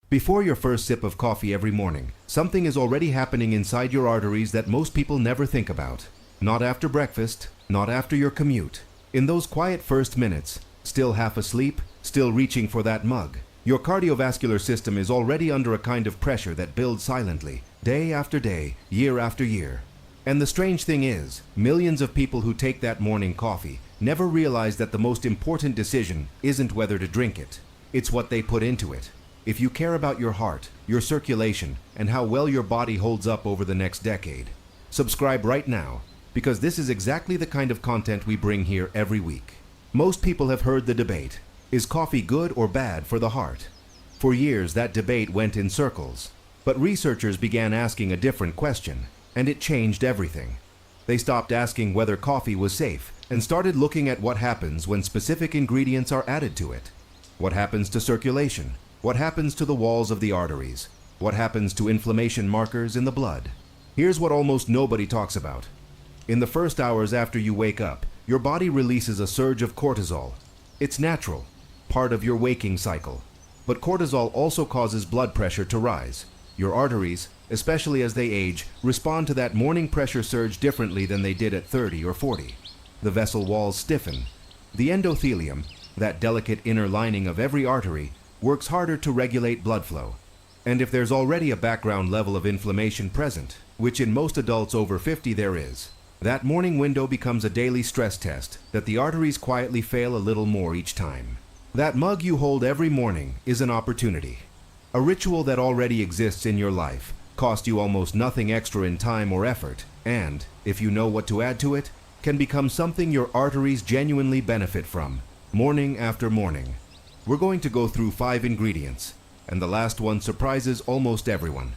Before your first sip of coffee every morning, something is already happening inside your arteries that most people never think about. Not after breakfast, not after your commute. In those quiet first minutes, still half asleep, still reaching for that mug, your cardiovascular system is already under a kind of pressure that builds silently, day after day, year after year. And the strange thing is, millions of people who take that morning coffee never realize that the most important decision isn't whether to drink it. It's what they put into it. If you care about your heart, your circulation, and how well your body holds up over the next decade, subscribe right now, because this is exactly the kind of content we bring here every week. Most people have heard the debate, is coffee good or bad for the heart? For years that debate went in circles, but researchers began asking a different question, and it changed everything. They stopped asking whether coffee was safe and started looking at what happens when specific ingredients are added to it. What happens to circulation? What happens to the walls of the arteries? What happens to inflammation markers in the blood? Here's what almost nobody talks about. In the first hours after you wake up, your body releases a surge of cortisol. It's natural, part of your waking cycle. But cortisol also causes blood pressure to rise. Your arteries, especially as they age, respond to that morning pressure surge differently than they did at 30 or 40. The vessel walls stiffen. The endothelium, that delicate inner lining of every artery, works harder to regulate blood flow. And if there's already a background level of inflammation present, which in most adults over 50 there is, that morning window becomes a daily stress test that the arteries quietly fail a little more each time. That mug you hold every morning is an opportunity. A ritual that already exists in your life, costs you almost nothing extra in time or effort, and, if you know what to add to it, can become something your arteries genuinely benefit from, morning after morning. We're going to go through 5 ingredients, and the last one surprises almost everyone.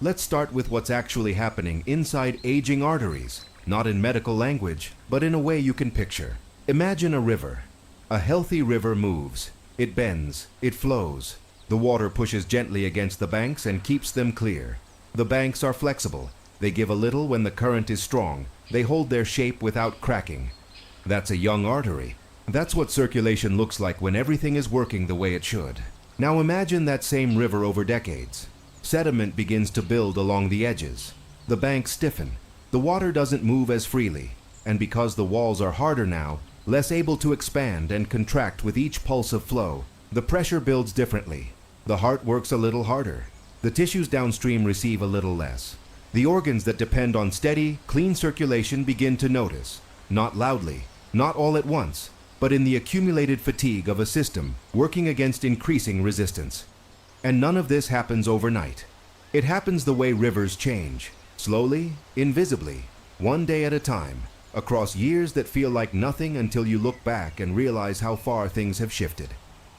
Let's start with what's actually happening inside aging arteries, not in medical language, but in a way you can picture. Imagine a river. A healthy river moves. It bends. It flows. The water pushes gently against the banks and keeps them clear. The banks are flexible. They give a little when the current is strong. They hold their shape without cracking. That's a young artery. That's what circulation looks like when everything is working the way it should. Now imagine that same river over decades. Sediment begins to build along the edges. The banks stiffen. The water doesn't move as freely, and because the walls are harder now, less able to expand and contract with each pulse of flow, the pressure builds differently. The heart works a little harder. The tissues downstream receive a little less. The organs that depend on steady, clean circulation begin to notice, not loudly, not all at once, but in the accumulated fatigue of a system working against increasing resistance. And none of this happens overnight. It happens the way rivers change, slowly, invisibly, one day at a time, across years that feel like nothing until you look back and realize how far things have shifted.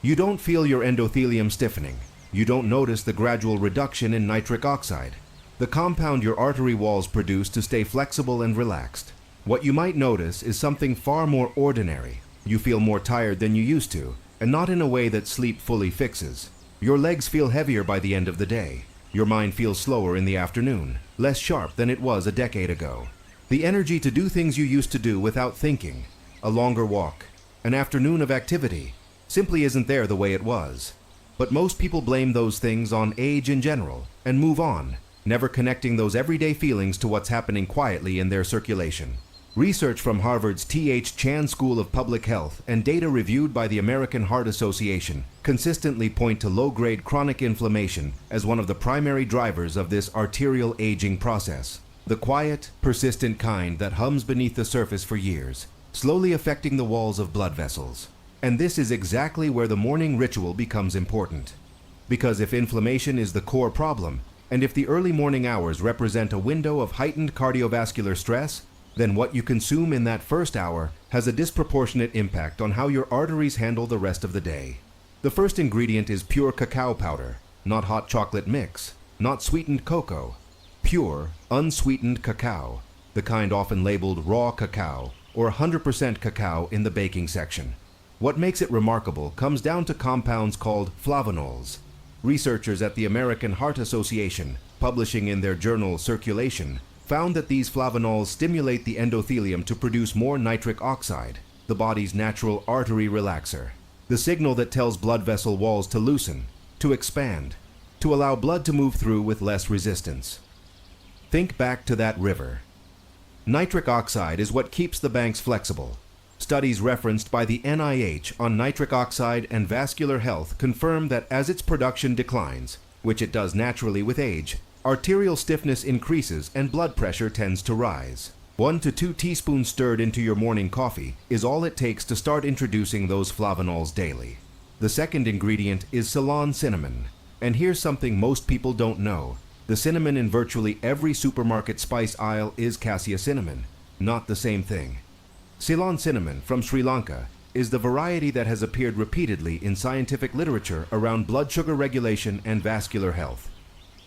You don't feel your endothelium stiffening. You don't notice the gradual reduction in nitric oxide, the compound your artery walls produce to stay flexible and relaxed. What you might notice is something far more ordinary. You feel more tired than you used to, and not in a way that sleep fully fixes. Your legs feel heavier by the end of the day. Your mind feels slower in the afternoon, less sharp than it was a decade ago. The energy to do things you used to do without thinking, a longer walk, an afternoon of activity, simply isn't there the way it was. But most people blame those things on age in general and move on, never connecting those everyday feelings to what's happening quietly in their circulation. Research from Harvard's T.H. Chan School of Public Health and data reviewed by the American Heart Association consistently point to low-grade chronic inflammation as one of the primary drivers of this arterial aging process. The quiet, persistent kind that hums beneath the surface for years, slowly affecting the walls of blood vessels. And this is exactly where the morning ritual becomes important. Because if inflammation is the core problem, and if the early morning hours represent a window of heightened cardiovascular stress, then what you consume in that first hour has a disproportionate impact on how your arteries handle the rest of the day. The first ingredient is pure cacao powder, not hot chocolate mix, not sweetened cocoa. Pure, unsweetened cacao, the kind often labeled raw cacao or 100% cacao in the baking section. What makes it remarkable comes down to compounds called flavonols. Researchers at the American Heart Association, publishing in their journal Circulation, found that these flavonols stimulate the endothelium to produce more nitric oxide, the body's natural artery relaxer, the signal that tells blood vessel walls to loosen, to expand, to allow blood to move through with less resistance. Think back to that river. Nitric oxide is what keeps the banks flexible. Studies referenced by the NIH on nitric oxide and vascular health confirm that as its production declines, which it does naturally with age, arterial stiffness increases and blood pressure tends to rise. 1 to 2 teaspoons stirred into your morning coffee is all it takes to start introducing those flavonols daily. The second ingredient is Ceylon cinnamon. And here's something most people don't know. The cinnamon in virtually every supermarket spice aisle is cassia cinnamon, not the same thing. Ceylon cinnamon from Sri Lanka is the variety that has appeared repeatedly in scientific literature around blood sugar regulation and vascular health.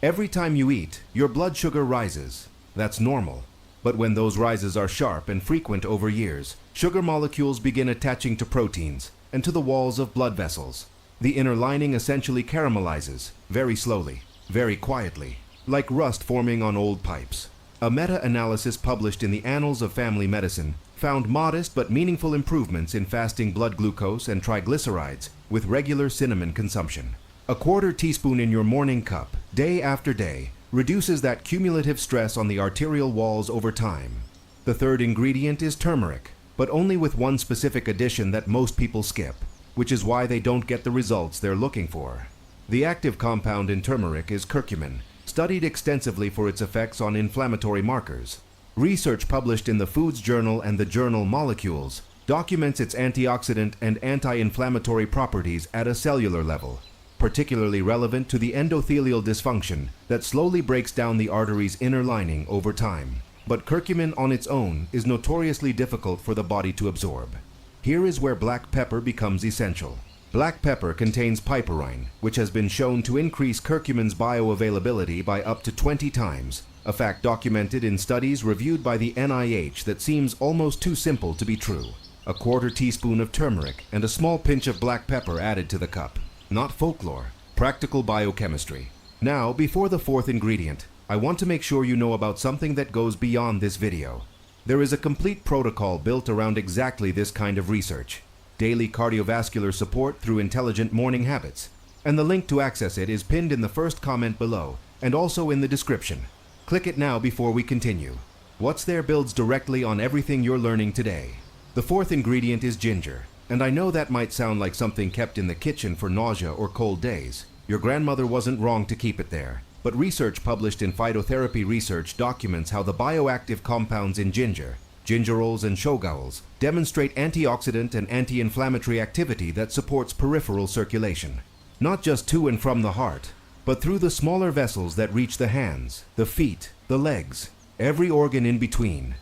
Every time you eat, your blood sugar rises. That's normal. But when those rises are sharp and frequent over years, sugar molecules begin attaching to proteins and to the walls of blood vessels. The inner lining essentially caramelizes, very slowly, very quietly, like rust forming on old pipes. A meta-analysis published in the Annals of Family Medicine found modest but meaningful improvements in fasting blood glucose and triglycerides with regular cinnamon consumption. A quarter teaspoon in your morning cup, day after day, reduces that cumulative stress on the arterial walls over time. The third ingredient is turmeric, but only with one specific addition that most people skip, which is why they don't get the results they're looking for. The active compound in turmeric is curcumin, studied extensively for its effects on inflammatory markers. Research published in the Foods Journal and the journal Molecules documents its antioxidant and anti-inflammatory properties at a cellular level, particularly relevant to the endothelial dysfunction that slowly breaks down the artery's inner lining over time. But curcumin on its own is notoriously difficult for the body to absorb. Here is where black pepper becomes essential. Black pepper contains piperine, which has been shown to increase curcumin's bioavailability by up to 20 times, a fact documented in studies reviewed by the NIH that seems almost too simple to be true. A quarter teaspoon of turmeric and a small pinch of black pepper added to the cup. Not folklore, practical biochemistry. Now, before the fourth ingredient, I want to make sure you know about something that goes beyond this video. There is a complete protocol built around exactly this kind of research. Daily cardiovascular support through intelligent morning habits. And the link to access it is pinned in the first comment below and also in the description. Click it now before we continue. What's there builds directly on everything you're learning today. The fourth ingredient is ginger. And I know that might sound like something kept in the kitchen for nausea or cold days. Your grandmother wasn't wrong to keep it there. But research published in Phytotherapy Research documents how the bioactive compounds in ginger, gingerols and shogaols, demonstrate antioxidant and anti-inflammatory activity that supports peripheral circulation. Not just to and from the heart, but through the smaller vessels that reach the hands, the feet, the legs, every organ in between.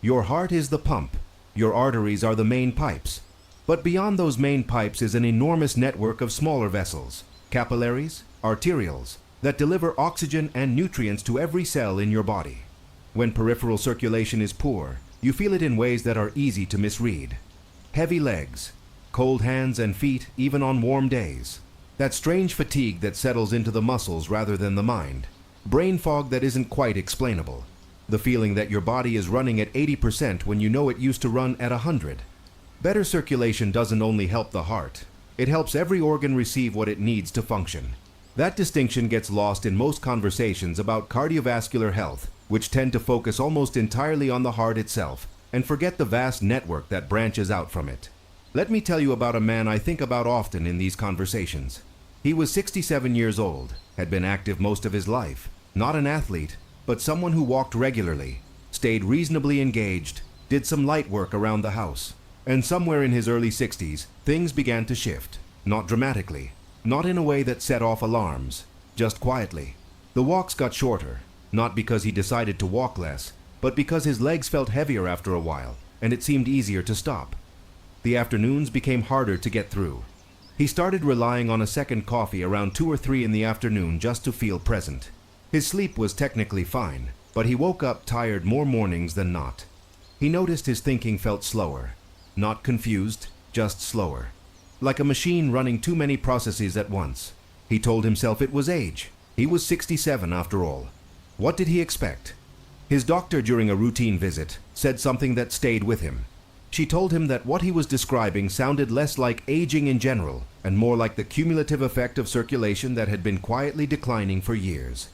Your heart is the pump. Your arteries are the main pipes. But beyond those main pipes is an enormous network of smaller vessels, capillaries, arterioles, that deliver oxygen and nutrients to every cell in your body. When peripheral circulation is poor, you feel it in ways that are easy to misread. Heavy legs, cold hands and feet even on warm days. That strange fatigue that settles into the muscles rather than the mind. Brain fog that isn't quite explainable. The feeling that your body is running at 80% when you know it used to run at 100. Better circulation doesn't only help the heart. It helps every organ receive what it needs to function. That distinction gets lost in most conversations about cardiovascular health, which tend to focus almost entirely on the heart itself and forget the vast network that branches out from it. Let me tell you about a man I think about often in these conversations. He was 67 years old, had been active most of his life, not an athlete, but someone who walked regularly, stayed reasonably engaged, did some light work around the house. And somewhere in his early 60s, things began to shift. Not dramatically, not in a way that set off alarms, just quietly. The walks got shorter, not because he decided to walk less, but because his legs felt heavier after a while, and it seemed easier to stop. The afternoons became harder to get through. He started relying on a second coffee around 2 or 3 in the afternoon just to feel present. His sleep was technically fine, but he woke up tired more mornings than not. He noticed his thinking felt slower. Not confused, just slower. Like a machine running too many processes at once. He told himself it was age. He was 67 after all. What did he expect? His doctor during a routine visit said something that stayed with him. She told him that what he was describing sounded less like aging in general and more like the cumulative effect of circulation that had been quietly declining for years.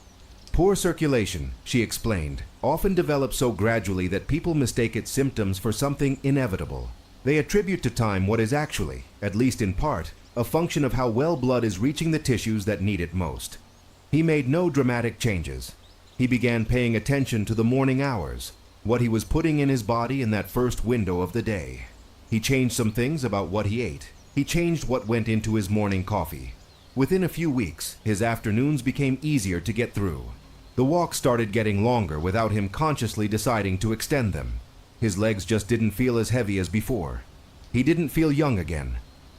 Poor circulation, she explained, often develops so gradually that people mistake its symptoms for something inevitable. They attribute to time what is actually, at least in part, a function of how well blood is reaching the tissues that need it most. He made no dramatic changes. He began paying attention to the morning hours, what he was putting in his body in that first window of the day. He changed some things about what he ate. He changed what went into his morning coffee. Within a few weeks, his afternoons became easier to get through. The walks started getting longer without him consciously deciding to extend them. His legs just didn't feel as heavy as before. He didn't feel young again.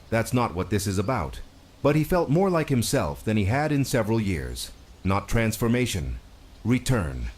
That's not what this is about. But he felt more like himself than he had in several years. Not transformation, return.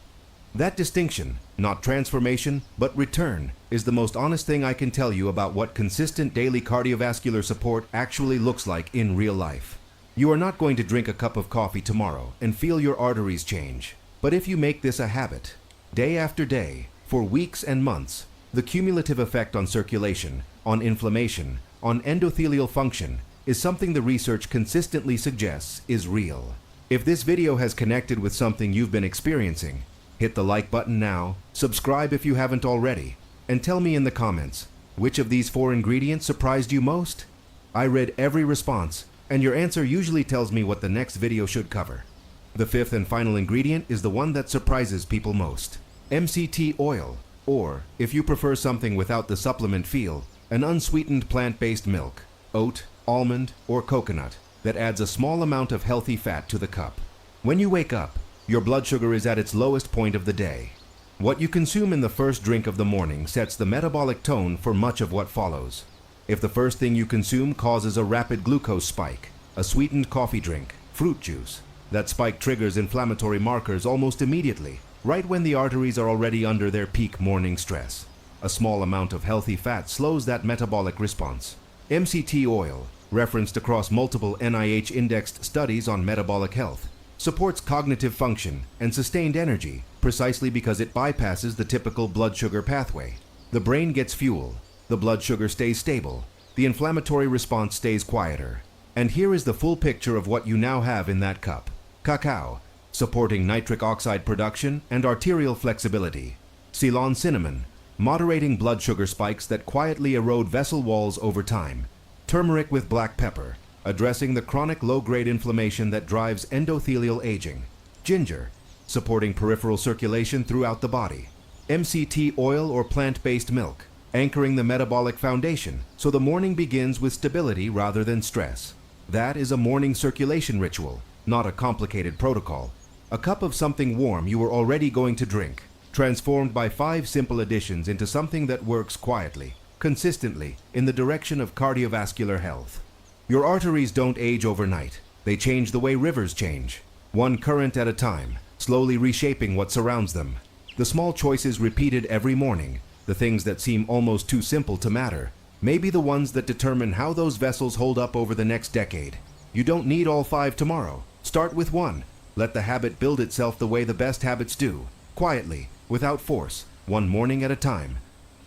That distinction, not transformation, but return, is the most honest thing I can tell you about what consistent daily cardiovascular support actually looks like in real life. You are not going to drink a cup of coffee tomorrow and feel your arteries change. But if you make this a habit, day after day, for weeks and months, the cumulative effect on circulation, on inflammation, on endothelial function, is something the research consistently suggests is real. If this video has connected with something you've been experiencing, hit the like button now, subscribe if you haven't already, and tell me in the comments, which of these 4 ingredients surprised you most? I read every response, and your answer usually tells me what the next video should cover. The 5th and final ingredient is the one that surprises people most. MCT oil, or, if you prefer something without the supplement feel, an unsweetened plant-based milk, oat, almond, or coconut, that adds a small amount of healthy fat to the cup. When you wake up, your blood sugar is at its lowest point of the day. What you consume in the first drink of the morning sets the metabolic tone for much of what follows. If the first thing you consume causes a rapid glucose spike, a sweetened coffee drink, fruit juice, that spike triggers inflammatory markers almost immediately, right when the arteries are already under their peak morning stress. A small amount of healthy fat slows that metabolic response. MCT oil, referenced across multiple NIH-indexed studies on metabolic health, supports cognitive function and sustained energy precisely because it bypasses the typical blood sugar pathway. The brain gets fuel, the blood sugar stays stable, the inflammatory response stays quieter. And here is the full picture of what you now have in that cup. Cacao, supporting nitric oxide production and arterial flexibility. Ceylon cinnamon, moderating blood sugar spikes that quietly erode vessel walls over time. Turmeric with black pepper, addressing the chronic low-grade inflammation that drives endothelial aging. Ginger, supporting peripheral circulation throughout the body. MCT oil or plant-based milk, anchoring the metabolic foundation so the morning begins with stability rather than stress. That is a morning circulation ritual, not a complicated protocol. A cup of something warm you were already going to drink, transformed by 5 simple additions into something that works quietly, consistently, in the direction of cardiovascular health. Your arteries don't age overnight. They change the way rivers change, one current at a time, slowly reshaping what surrounds them. The small choices repeated every morning, the things that seem almost too simple to matter, may be the ones that determine how those vessels hold up over the next decade. You don't need all 5 tomorrow. Start with 1. Let the habit build itself the way the best habits do, quietly, without force, one morning at a time.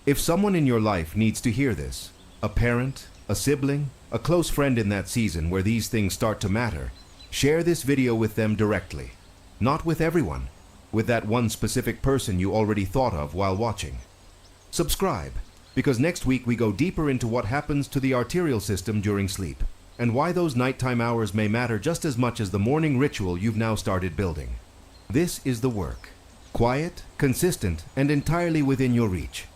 If someone in your life needs to hear this, a parent, a sibling, a close friend in that season where these things start to matter, share this video with them directly. Not with everyone, with that one specific person you already thought of while watching. Subscribe, because next week we go deeper into what happens to the arterial system during sleep, and why those nighttime hours may matter just as much as the morning ritual you've now started building. This is the work. Quiet, consistent, and entirely within your reach.